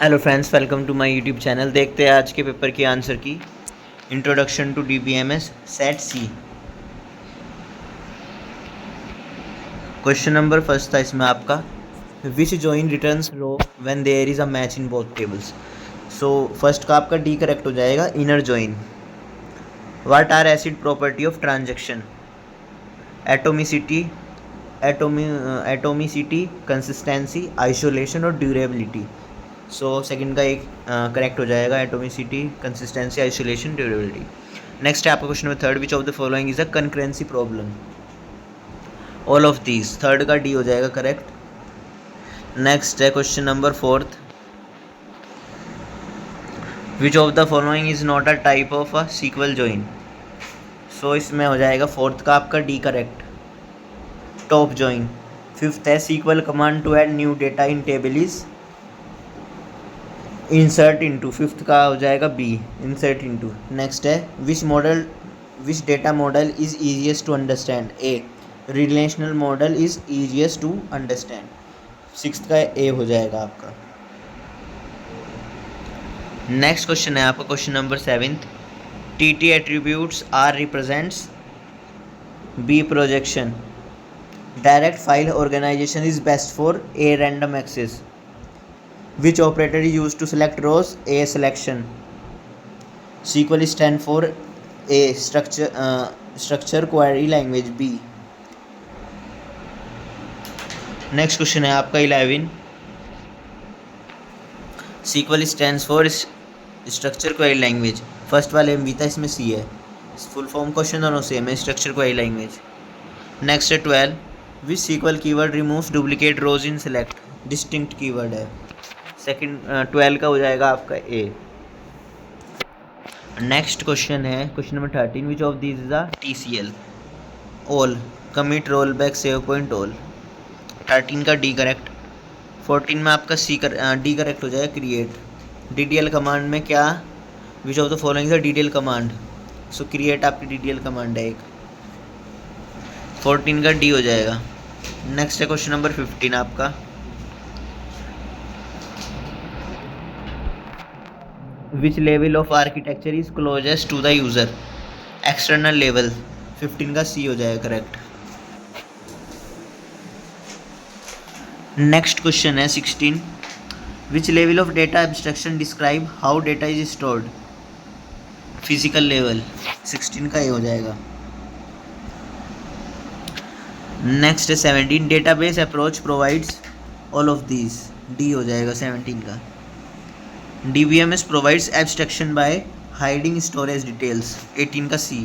Hello friends, welcome to my YouTube channel. देखते हैं आज के पेपर की answer key. Introduction to DBMS set C. Question number first था इसमें आपका, which join returns row when there is a match in both tables. So first का आपका डी करेक्ट हो जाएगा, inner join. What are ACID property of transaction? Atomicity, atomicity, consistency, isolation और durability. So second का एक correct हो जाएगा, atomicity, consistency, isolation, durability. Next है आपका question number third, which of the following is a concurrency problem? All of these. Third का D हो जाएगा करेक्ट। नेक्स्ट है question number fourth, which of the following is not a type of a SQL join? So इसमें हो जाएगा fourth का आपका D correct, top join. Fifth है, SQL command to add new data in table is insert into. Fifth का हो जाएगा B, insert into. Next है, which data model is easiest to understand? A, relational model is easiest to understand. Sixth का A हो जाएगा आपका। Next question है आपका question number seventh, t t attributes are represents. B, projection. Direct file organization is best for A, random access. Which operator is used to select rows? A, selection. SQL stand for A, structure query language. B. Next question है आपका 11, SQL stands for structure query language. First वाले में भी था, इसमें सी है। Full form question दोनों same है, स्ट्रक्चर क्वेरी लैंग्वेज। नेक्स्ट है 12, विच SQL कीवर्ड रिमूव्स डुप्लीकेट रोज इन सेलेक्ट? डिस्टिंक्ट कीवर्ड है। सेकंड 12 का हो जाएगा आपका ए। नेक्स्ट क्वेश्चन है question number 13, which of this is a TCL? All, commit, roll back, save point, all. 13 का डी करेक्ट। 14 में आपका डी करेक्ट हो जाएगा, क्रिएट। DDL कमांड में क्या, विच of the following is a DDL command? So create आपकी DDL command है एक। 14 का डी हो जाएगा। नेक्स्ट है क्वेश्चन नंबर 15 आपका, which level of architecture is closest to the user? External level. 15 का सी हो जाएगा करेक्ट। नेक्स्ट क्वेश्चन है 16, विच level of data abstraction describe how data is stored? Physical level. 16 का ये हो जाएगा। नेक्स्ट है 17, database approach provides all of these. D हो जाएगा 17 का। DBMS provides abstraction by hiding storage details। 18 का C।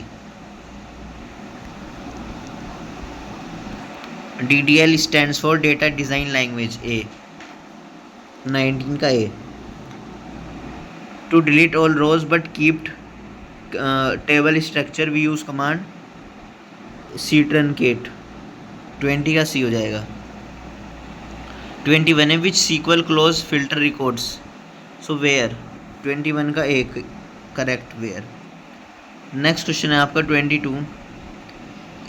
DDL stands for data design language। A। 19 का A। To delete all rows but keep table structure we use command C truncate। 20 का C हो जाएगा। 21 है, which SQL clause filter records? So where. 21 का एक correct, where. Next question है आपका 22,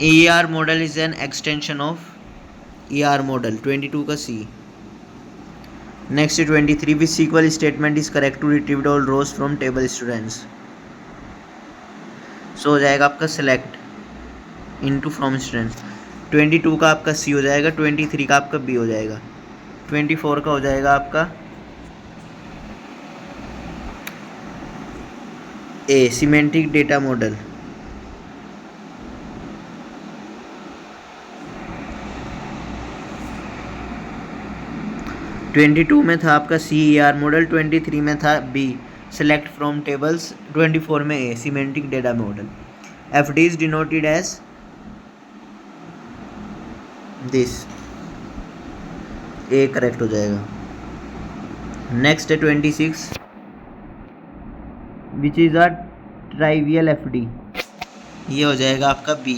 ER model is an extension of ER model. 22 का C. Next है 23, which SQL statement is correct to retrieve all rows from table students? So हो जाएगा आपका select into from students. 22 का आपका C हो जाएगा। 23 का आपका बी हो जाएगा। 24 का हो जाएगा आपका ए, सिमेंटिक डेटा मॉडल। 22 में था आपका CER मॉडल। 23 में था बी, सेलेक्ट फ्रॉम टेबल्स। 24 में A, semantic data model. FD is denoted as this. A correct हो जाएगा। नेक्स्ट है 26, which is a trivial FD? ये हो जाएगा आपका B.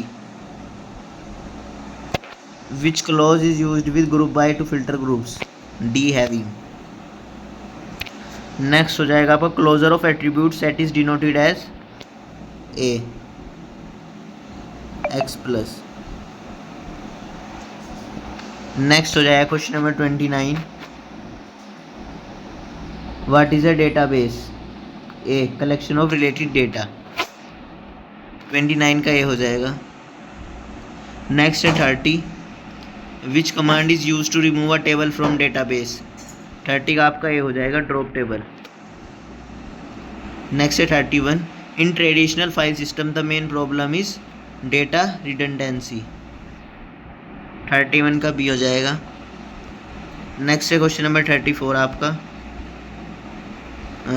Which clause is used with group by to filter groups? D, having. Next हो जाएगा आपका closure of attribute set is denoted as A, X plus. Next हो जाएगा question number 29, what is a database? A collection of related data. 29 का A हो जाएगा। Next है 30, which command is use to remove a table from database? 30 का आपका ए हो जाएगा, ड्रॉप टेबल। नेक्स्ट है 31, in traditional file system the main problem is data redundancy. 31 का बी हो जाएगा। नेक्स्ट है क्वेश्चन नंबर 34 आपका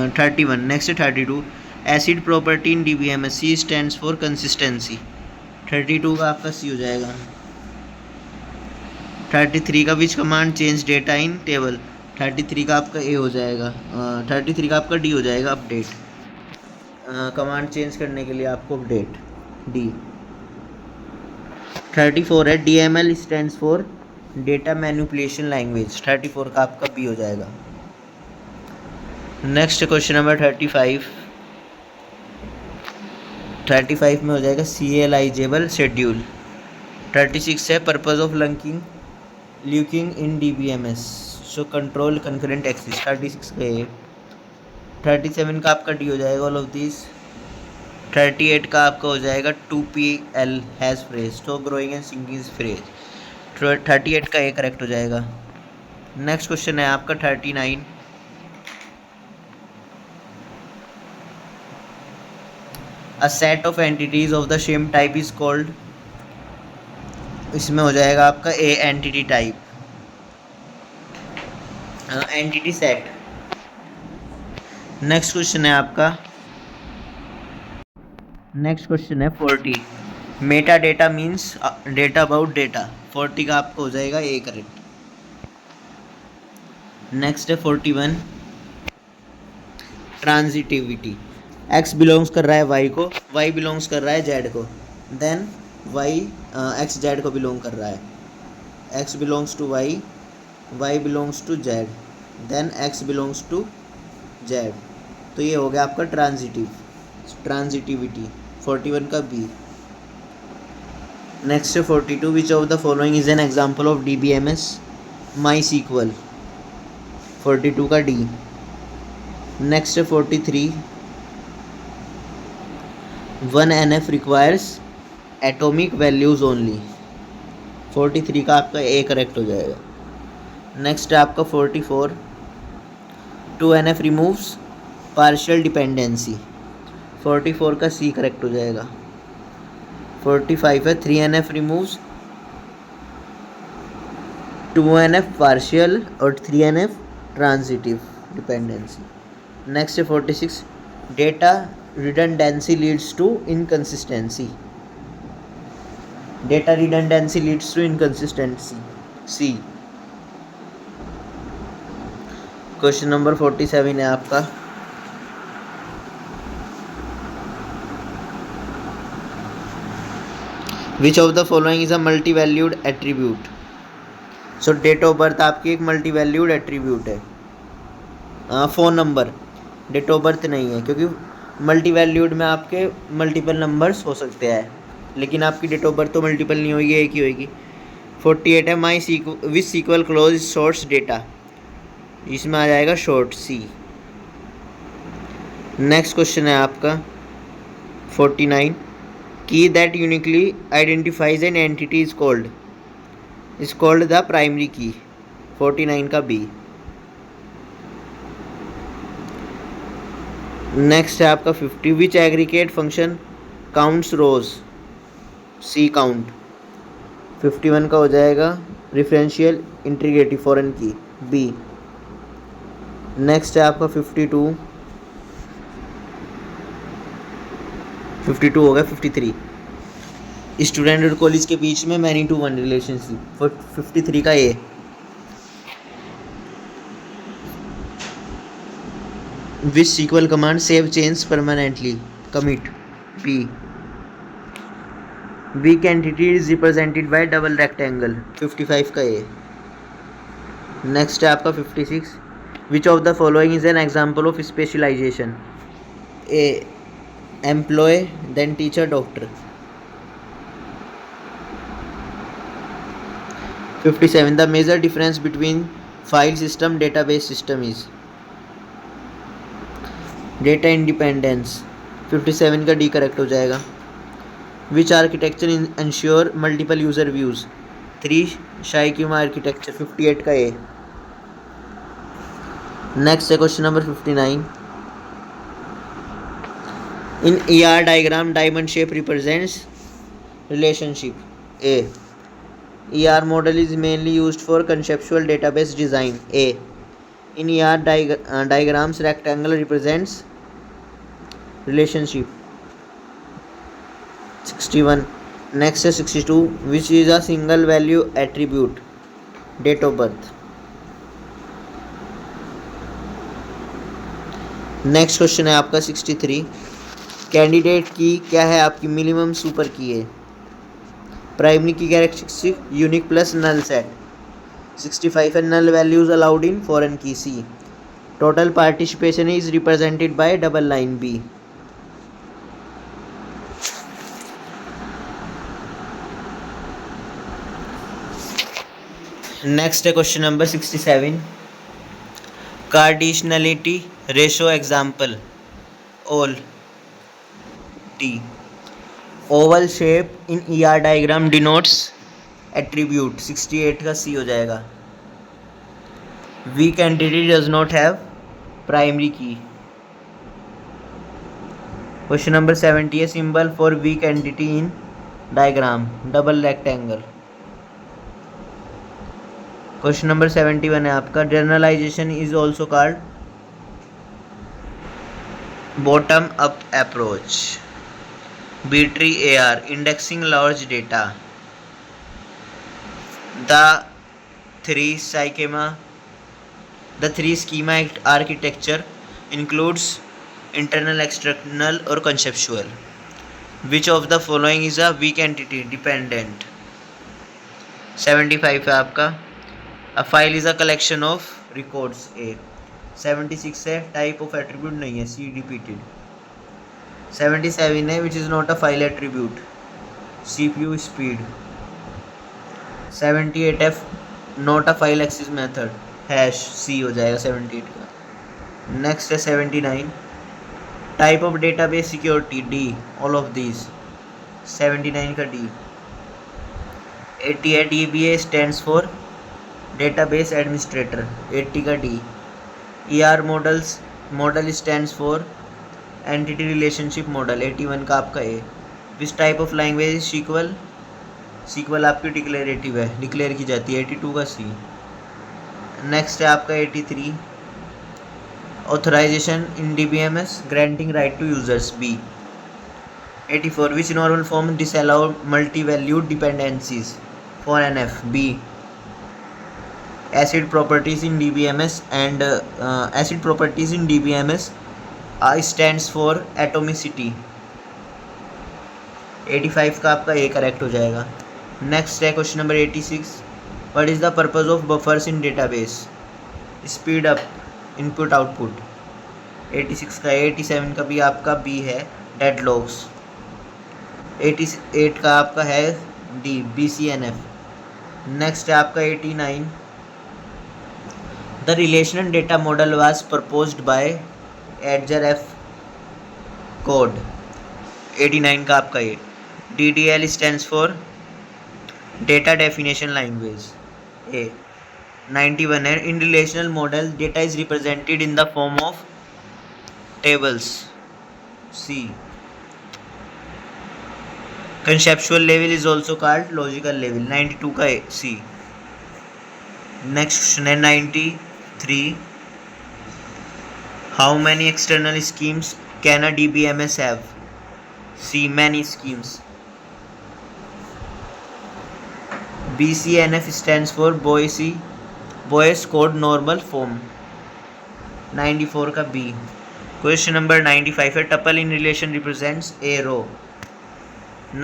31। नेक्स्ट है 32, acid property in DBMS, C stands for consistency. 32 का आपका सी हो जाएगा। 33 का which command change data in table? 33 का आपका ए हो जाएगा। 33 का आपका डी हो जाएगा, अपडेट। कमांड चेंज करने के लिए आपको अपडेट, डी। 34 है DML stands for data manipulation language. 34 का आपका बी हो जाएगा। Next question number 35। 35 में हो जाएगा serializable शेड्यूल। 36 है purpose of looking in DBMS, so control concurrent axis. 36 का ए। 37 का आपका डी हो जाएगा, ऑल ऑफ दिस। 38 का आपका हो जाएगा 2PL हैज़ फ्रेज, तो ग्रोइंग एंड सिंकिंग फ्रेज। 38 का ए करेक्ट हो जाएगा। नेक्स्ट क्वेश्चन है आपका 39। A set of entities of the same type is called, इसमें हो जाएगा आपका A entity type, entity set. Next question है आपका, नेक्स्ट क्वेश्चन है 40, meta data means data about data. 40 का आपको हो जाएगा ए करेक्ट। नेक्स्ट है 41, ट्रांजिटिविटी। एक्स बिलोंग्स कर रहा है वाई को, वाई बिलोंग्स कर रहा है जेड को, देन वाई एक्स जेड को बिलोंग कर रहा है। X belongs to Y, Y belongs to Z, then X belongs to Z, तो ये हो गया आपका ट्रांजिटिविटी। 41 का बी। नेक्स्ट है 42, which of the following is an example of DBMS? My sequel. 42 का डी। नेक्स्ट है 43, 1 NF requires atomic values only. 43 का आपका ए करेक्ट हो जाएगा। नेक्स्ट है आपका 44, 2 NF रिमूव्स पार्शियल डिपेंडेंसी। 44 का सी करेक्ट हो जाएगा। 45 है 3 NF रिमूव्स 2 NF पार्शियल और 3 NF ट्रांजिटिव डिपेंडेंसी। नेक्स्ट है 46, data redundancy leads to inconsistency. Data redundancy leads to inconsistency, C. Question number 47 है आपका, which of the following is a multi valued attribute? So date of birth आपकी एक multi valued attribute है। Phone number date of birth नहीं है, क्योंकि multi valued में आपके मल्टीपल नंबर्स हो सकते हैं, लेकिन आपकी डेट ऑफ बर्थ तो मल्टीपल नहीं होगी, एक ही होगी। 48 है माई विच सीक्वल क्लोज शॉर्ट्स डेटा, इसमें आ जाएगा शॉर्ट, सी। नेक्स्ट क्वेश्चन है आपका 49, key that uniquely identifies an entity is called the primary key. 49 का बी। नेक्स्ट है आपका 50, which aggregate function counts rows? C count. 51 का हो जाएगा referential integrative foreign key, B. Next है आपका 52 हो गया। 53, स्टूडेंट और कॉलेज के बीच में मैनी टू वन रिलेशनशिप। 53 का A. Which SQL command save change permanently? Commit, B. Weak entity is represented by double rectangle. 55 का ए। नेक्स्ट है आपका 56, which of the following is an example of specialization? A employ, then teacher, doctor. 57, the major difference between file system database system is? Data independence 57 का D correct हो जाएगा। Which architecture ensure multiple user views 3 schema architecture 58 का A. Next है question number 59। In ER diagram diamond shape represents relationship A. ER model is mainly used for conceptual database design A. In ER diagrams rectangle represents relationship 61. Next is 62. Which is a single value attribute date of birth. Next question है आपका 63। Candidate की क्या है आपकी minimum super की है। Primary key characteristic unique plus null set 65 है null values allowed in foreign key C. Total participation is represented by double line B. Next है question number 67। Cardinality ratio example all टी। Oval shape in ER diagram denotes attribute 68 का C हो जाएगा। Weak entity does not have primary key. Question number 70 है symbol for weak entity in diagram double rectangle. Question number 71 है आपका generalization is also called bottom up approach. B-tree AR indexing large data. The three schema architecture includes internal, external or conceptual. Which of the following is a weak entity dependent? 75 है आपका a file is a collection of records A। 76 है type of attribute नहीं है C repeated। 77 है which is not a file attribute CPU speed. 78 है not a file access method hash C हो जाएगा 78 का। नेक्स्ट है 79 type of database security D all of these 79 का D। 80 है DBA stands for database administrator 80 का D। ER model stands for entity relationship model 81 का आपका A. Which type of language SQL आपकी डिक्लेरेटिव है डिक्लेयर की जाती है 82 का सी। नेक्स्ट है आपका 83 authorization in DBMS granting right to users B. 84 which normal form disallow multi valued dependencies for NF B. Acid properties in DBMS stands for atomicity 85 का आपका ए करेक्ट हो जाएगा। नेक्स्ट है question number 86 what is the purpose of buffers in database speed up input output 86 का। 87 का भी आपका B है डेडलॉक्स। 88 का आपका है डी BCNF। नेक्स्ट है आपका 89 the relational data model was proposed by Edgar F Codd 89 का आपका ये। DDL stands for data definition language A. 91 है in relational model data is represented in the form of tables C। Conceptual level is also called logical level 92 का C। Next question है 93 How many external schemes can a DBMS have? C. Many schemes. BCNF stands for Boyce Code Normal Form 94 का B। Question number 95 है tuple in relation represents a row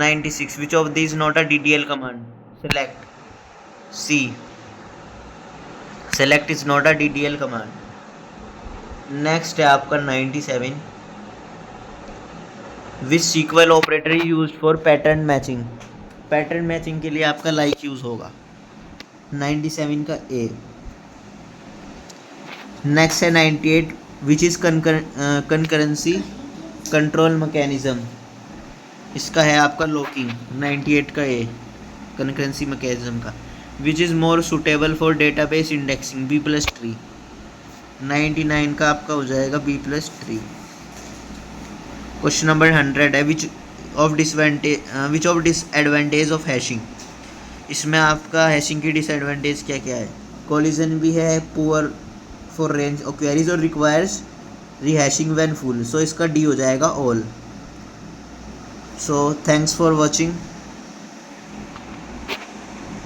96 which of these not a DDL command? Select C. Select is not a DDL command। Next है आपका 97 which SQL operator use for pattern matching. Pattern matching के लिए आपका like use होगा 97 का A. Next है 98 which is concurrency control mechanism, इसका है आपका लॉकिंग 98 का ए कंकरेंसी मैकेनिज्म का। Which is more suitable for database indexing B+3, 99 का आपका हो जाएगा B+3। क्वेश्चन नंबर 100 है which of disadvantage of hashing, इसमें आपका हैशिंग की डिसएडवांटेज क्या क्या है। कोलिजन भी है, poor for range of queries और रिक्वायर्स रीहैशिंग व्हेन फुल, सो इसका डी हो जाएगा all. So thanks for watching.